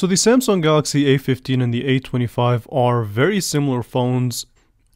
So the Samsung Galaxy A15 and the A25 are very similar phones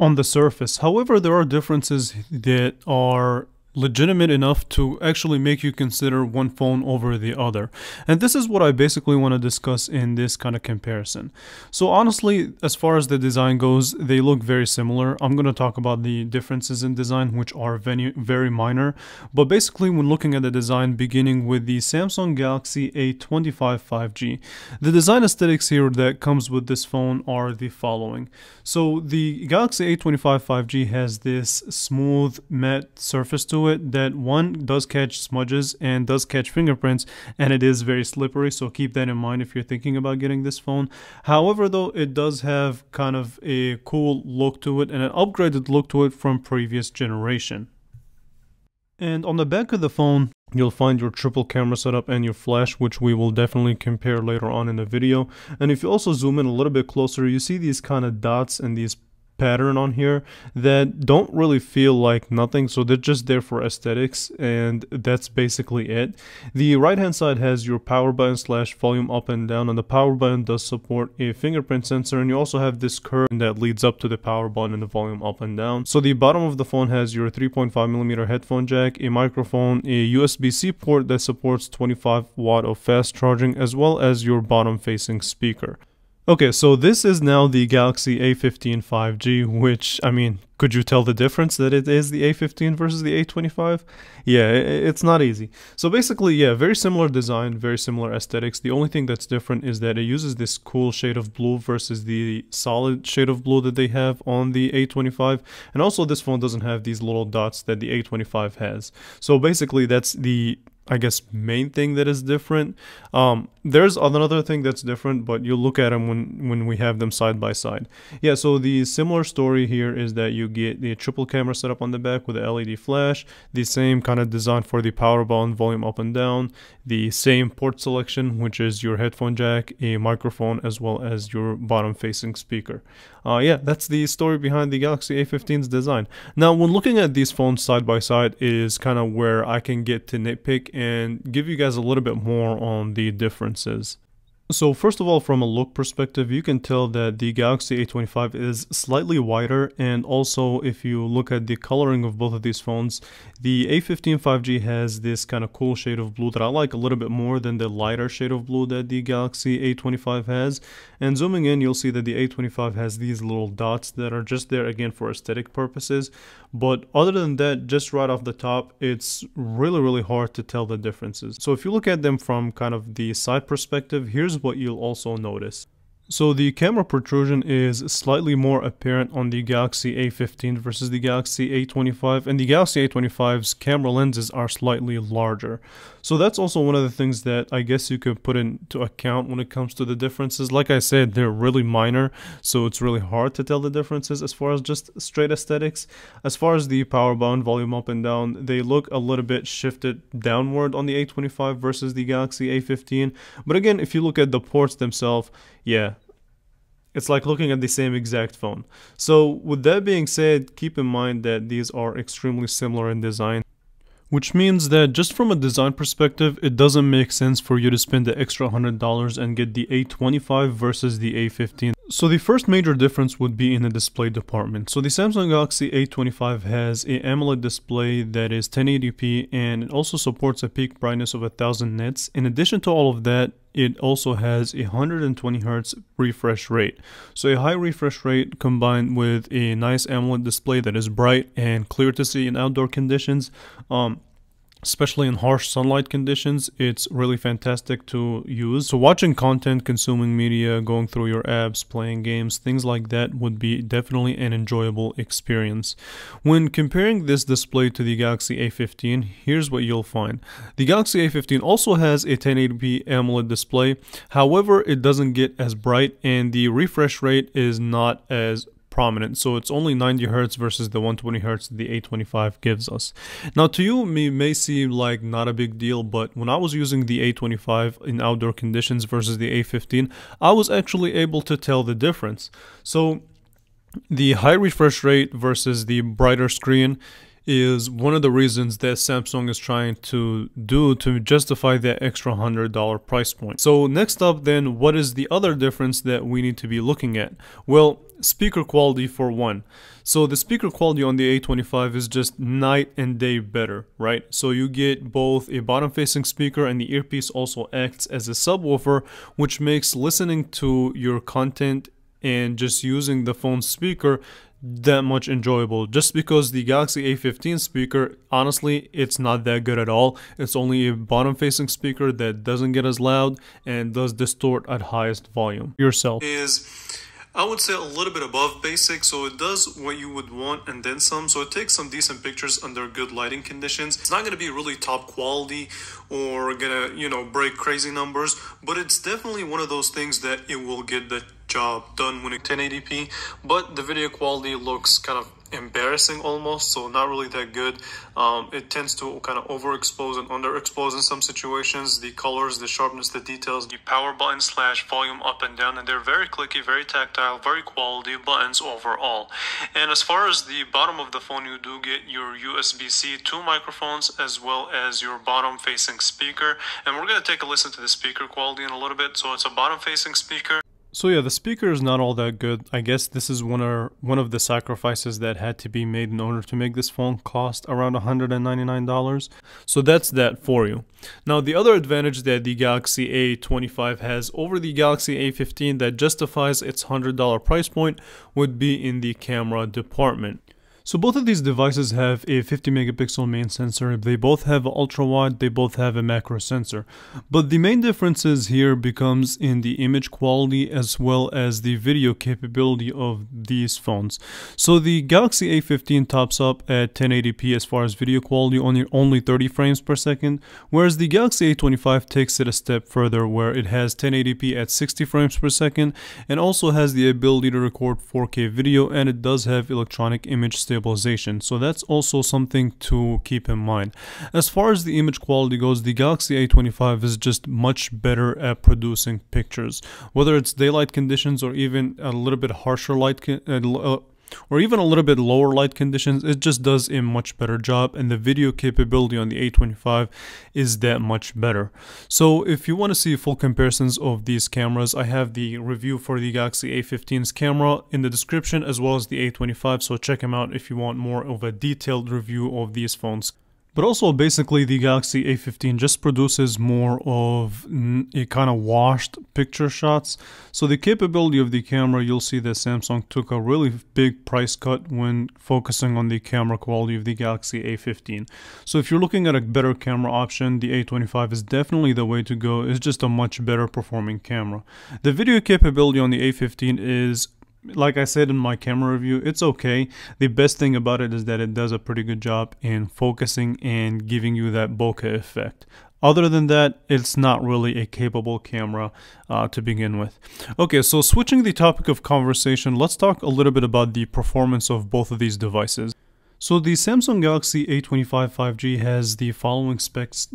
on the surface. However, there are differences that are legitimate enough to actually make you consider one phone over the other. And this is what I basically want to discuss in this kind of comparison. So honestly, as far as the design goes, they look very similar. I'm going to talk about the differences in design, which are very minor. But basically, when looking at the design, beginning with the Samsung Galaxy A25 5G, the design aesthetics here that comes with this phone are the following. So the Galaxy A25 5G has this smooth matte surface to it that one does catch smudges and does catch fingerprints, and it is very slippery, so keep that in mind if you're thinking about getting this phone. However, though, it does have kind of a cool look to it and an upgraded look to it from previous generation. And on the back of the phone, you'll find your triple camera setup and your flash, which we will definitely compare later on in the video. And if you also zoom in a little bit closer, you see these kind of dots and these pattern on here that don't really feel like nothing, so they're just there for aesthetics, and that's basically it. The right hand side has your power button / volume up and down, and the power button does support a fingerprint sensor, and you also have this curve that leads up to the power button and the volume up and down. So the bottom of the phone has your 3.5mm headphone jack, a microphone, a USB-C port that supports 25 watt of fast charging, as well as your bottom facing speaker. Okay, so this is now the Galaxy A15 5G, which, I mean, could you tell the difference that it is the A15 versus the A25? Yeah, it's not easy. So basically, yeah, very similar design, very similar aesthetics. The only thing that's different is that it uses this cool shade of blue versus the solid shade of blue that they have on the A25. And also, this phone doesn't have these little dots that the A25 has. So basically, that's the, I guess, main thing that is different. There's another thing that's different, but you'll look at them when we have them side by side. Yeah, so the similar story here is that you get the triple camera setup on the back with the LED flash, the same kind of design for the power button, volume up and down, the same port selection, which is your headphone jack, a microphone, as well as your bottom facing speaker. Yeah, that's the story behind the Galaxy A15's design. Now, when looking at these phones side by side is kind of where I can get to nitpick and give you guys a little bit more on the differences. So first of all, from a look perspective, you can tell that the Galaxy A25 is slightly wider, and also if you look at the coloring of both of these phones, the A15 5G has this kind of cool shade of blue that I like a little bit more than the lighter shade of blue that the Galaxy A25 has. And zooming in, you'll see that the A25 has these little dots that are just there again for aesthetic purposes. But other than that, just right off the top, it's really hard to tell the differences. So if you look at them from kind of the side perspective, here's what you'll also notice. So the camera protrusion is slightly more apparent on the Galaxy A15 versus the Galaxy A25, and the Galaxy A25's camera lenses are slightly larger. So that's also one of the things that I guess you could put into account when it comes to the differences. Like I said, they're really minor, so it's really hard to tell the differences as far as just straight aesthetics. As far as the power button, volume up and down, they look a little bit shifted downward on the A25 versus the Galaxy A15. But again, if you look at the ports themselves, yeah, it's like looking at the same exact phone. So with that being said, keep in mind that these are extremely similar in design, which means that just from a design perspective, it doesn't make sense for you to spend the extra $100 and get the A25 versus the A15. So the first major difference would be in the display department. So the Samsung Galaxy A25 has an AMOLED display that is 1080p, and it also supports a peak brightness of 1000 nits. In addition to all of that, it also has a 120 Hz refresh rate. So a high refresh rate combined with a nice AMOLED display that is bright and clear to see in outdoor conditions, especially in harsh sunlight conditions, it's really fantastic to use. So watching content, consuming media, going through your apps, playing games, things like that would be definitely an enjoyable experience. When comparing this display to the Galaxy A15, here's what you'll find. The Galaxy A15 also has a 1080p AMOLED display. However, it doesn't get as bright, and the refresh rate is not as prominent, so it's only 90 Hz versus the 120 Hz the A25 gives us. Now, to you, it may seem like not a big deal, but when I was using the A25 in outdoor conditions versus the A15, I was actually able to tell the difference. So the high refresh rate versus the brighter screen, is one of the reasons that Samsung is trying to do to justify that extra $100 price point. So next up then, what is the other difference that we need to be looking at? Well, speaker quality for one. So the speaker quality on the A25 is just night and day better, right? So you get both a bottom facing speaker, and the earpiece also acts as a subwoofer, which makes listening to your content and just using the phone speaker that much enjoyable. Just because the Galaxy A15 speaker, honestly, it's not that good at all. It's only a bottom facing speaker that doesn't get as loud and does distort at highest volume. Yourself is, I would say, a little bit above basic, so it does what you would want and then some. So it takes some decent pictures under good lighting conditions. It's not going to be really top quality or gonna, you know, break crazy numbers, but it's definitely one of those things that it will get the job done when it's 1080p. But the video quality looks kind of embarrassing almost, so not really that good. It tends to kind of overexpose and underexpose in some situations. The colors, the sharpness, the details, the power button / volume up and down, and they're very clicky, very tactile, very quality buttons overall. And as far as the bottom of the phone, you do get your USB-C 2 microphones as well as your bottom facing speaker. And we're going to take a listen to the speaker quality in a little bit. So it's a bottom facing speaker. So yeah, the speaker is not all that good. I guess this is one of the sacrifices that had to be made in order to make this phone cost around $199. So that's that for you. Now the other advantage that the Galaxy A25 has over the Galaxy A15 that justifies its $100 price point would be in the camera department. So both of these devices have a 50 megapixel main sensor. They both have ultra wide, they both have a macro sensor. But the main differences here becomes in the image quality as well as the video capability of these phones. So the Galaxy A15 tops up at 1080p as far as video quality, only 30 frames per second, whereas the Galaxy A25 takes it a step further, where it has 1080p at 60 frames per second and also has the ability to record 4K video, and it does have electronic image stabilization. So that's also something to keep in mind. As far as the image quality goes, the Galaxy A25 is just much better at producing pictures, whether it's daylight conditions or even a little bit harsher light or even a little bit lower light conditions. It just does a much better job, and the video capability on the A25 is that much better. So if you want to see full comparisons of these cameras, I have the review for the Galaxy A15's camera in the description, as well as the A25, so check them out if you want more of a detailed review of these phones. But also, basically, the Galaxy A15 just produces more of a kind of washed picture shots. So the capability of the camera, you'll see that Samsung took a really big price cut when focusing on the camera quality of the Galaxy A15. So if you're looking at a better camera option, the A25 is definitely the way to go. It's just a much better performing camera. The video capability on the A15 is, like I said in my camera review, it's okay. The best thing about it is that it does a pretty good job in focusing and giving you that bokeh effect. Other than that, it's not really a capable camera to begin with. Okay, so switching the topic of conversation, let's talk a little bit about the performance of both of these devices. So the Samsung Galaxy A25 5G has the following specs.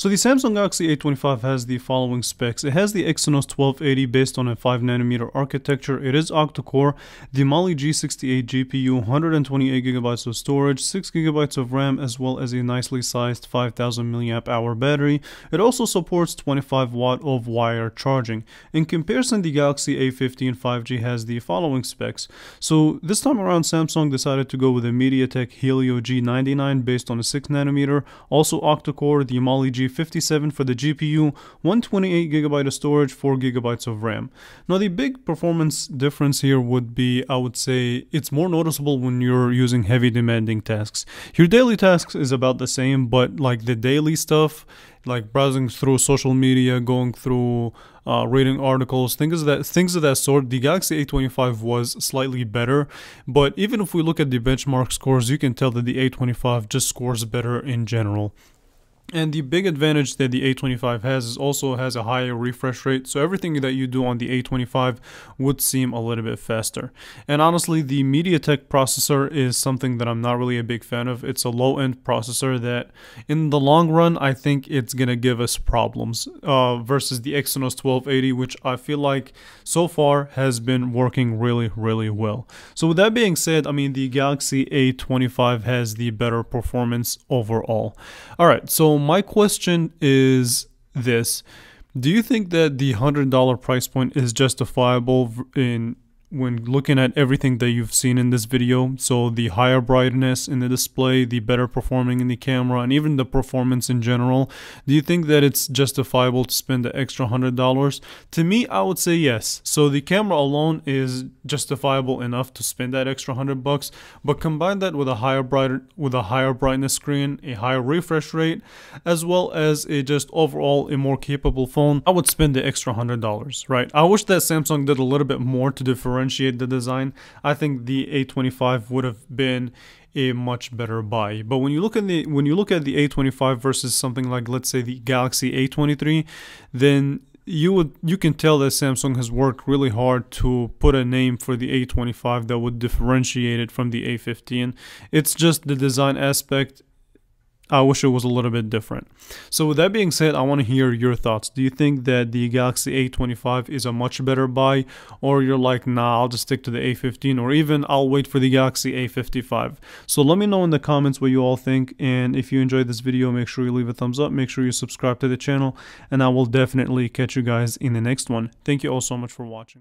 So the Samsung Galaxy A25 has the following specs. It has the Exynos 1280 based on a 5nm architecture. It is octa-core, the Mali G68 GPU, 128GB of storage, 6GB of RAM, as well as a nicely sized 5000 mAh battery. It also supports 25 watt of wire charging. In comparison, the Galaxy A15 5G has the following specs. So this time around, Samsung decided to go with a MediaTek Helio G99 based on a 6nm, also octa-core, the Mali G57 for the GPU, 128GB of storage, 4GB of RAM. Now the big performance difference here would be, I would say, it's more noticeable when you're using heavy demanding tasks. Your daily tasks is about the same, but like the daily stuff, like browsing through social media, going through reading articles, things of that sort, the Galaxy A25 was slightly better. But even if we look at the benchmark scores, you can tell that the A25 just scores better in general. And the big advantage that the A25 has is also has a higher refresh rate, so everything that you do on the A25 would seem a little bit faster. And honestly, the MediaTek processor is something that I'm not really a big fan of. It's a low-end processor that in the long run, I think it's gonna give us problems versus the Exynos 1280, which I feel like so far has been working really, really well. So with that being said, I mean, the Galaxy A25 has the better performance overall. Alright, so my question is this. Do you think that the $100 price point is justifiable when looking at everything that you've seen in this video? So the higher brightness in the display, the better performing in the camera, and even the performance in general. Do you think that it's justifiable to spend the extra $100? To me, I would say yes. So the camera alone is justifiable enough to spend that extra $100, but combine that with a higher brightness screen, a higher refresh rate, as well as just overall a more capable phone, I would spend the extra $100, right? I wish that Samsung did a little bit more to differentiate the design. I think the A25 would have been a much better buy. But when you look at the A25 versus something like, let's say, the Galaxy A23, then you can tell that Samsung has worked really hard to put a name for the A25 that would differentiate it from the A15. It's just the design aspect. I wish it was a little bit different. So with that being said, I want to hear your thoughts. Do you think that the Galaxy A25 is a much better buy, or you're like, nah, I'll just stick to the A15, or even I'll wait for the Galaxy A55? So let me know in the comments what you all think, and if you enjoyed this video, make sure you leave a thumbs up, make sure you subscribe to the channel, and I will definitely catch you guys in the next one. Thank you all so much for watching.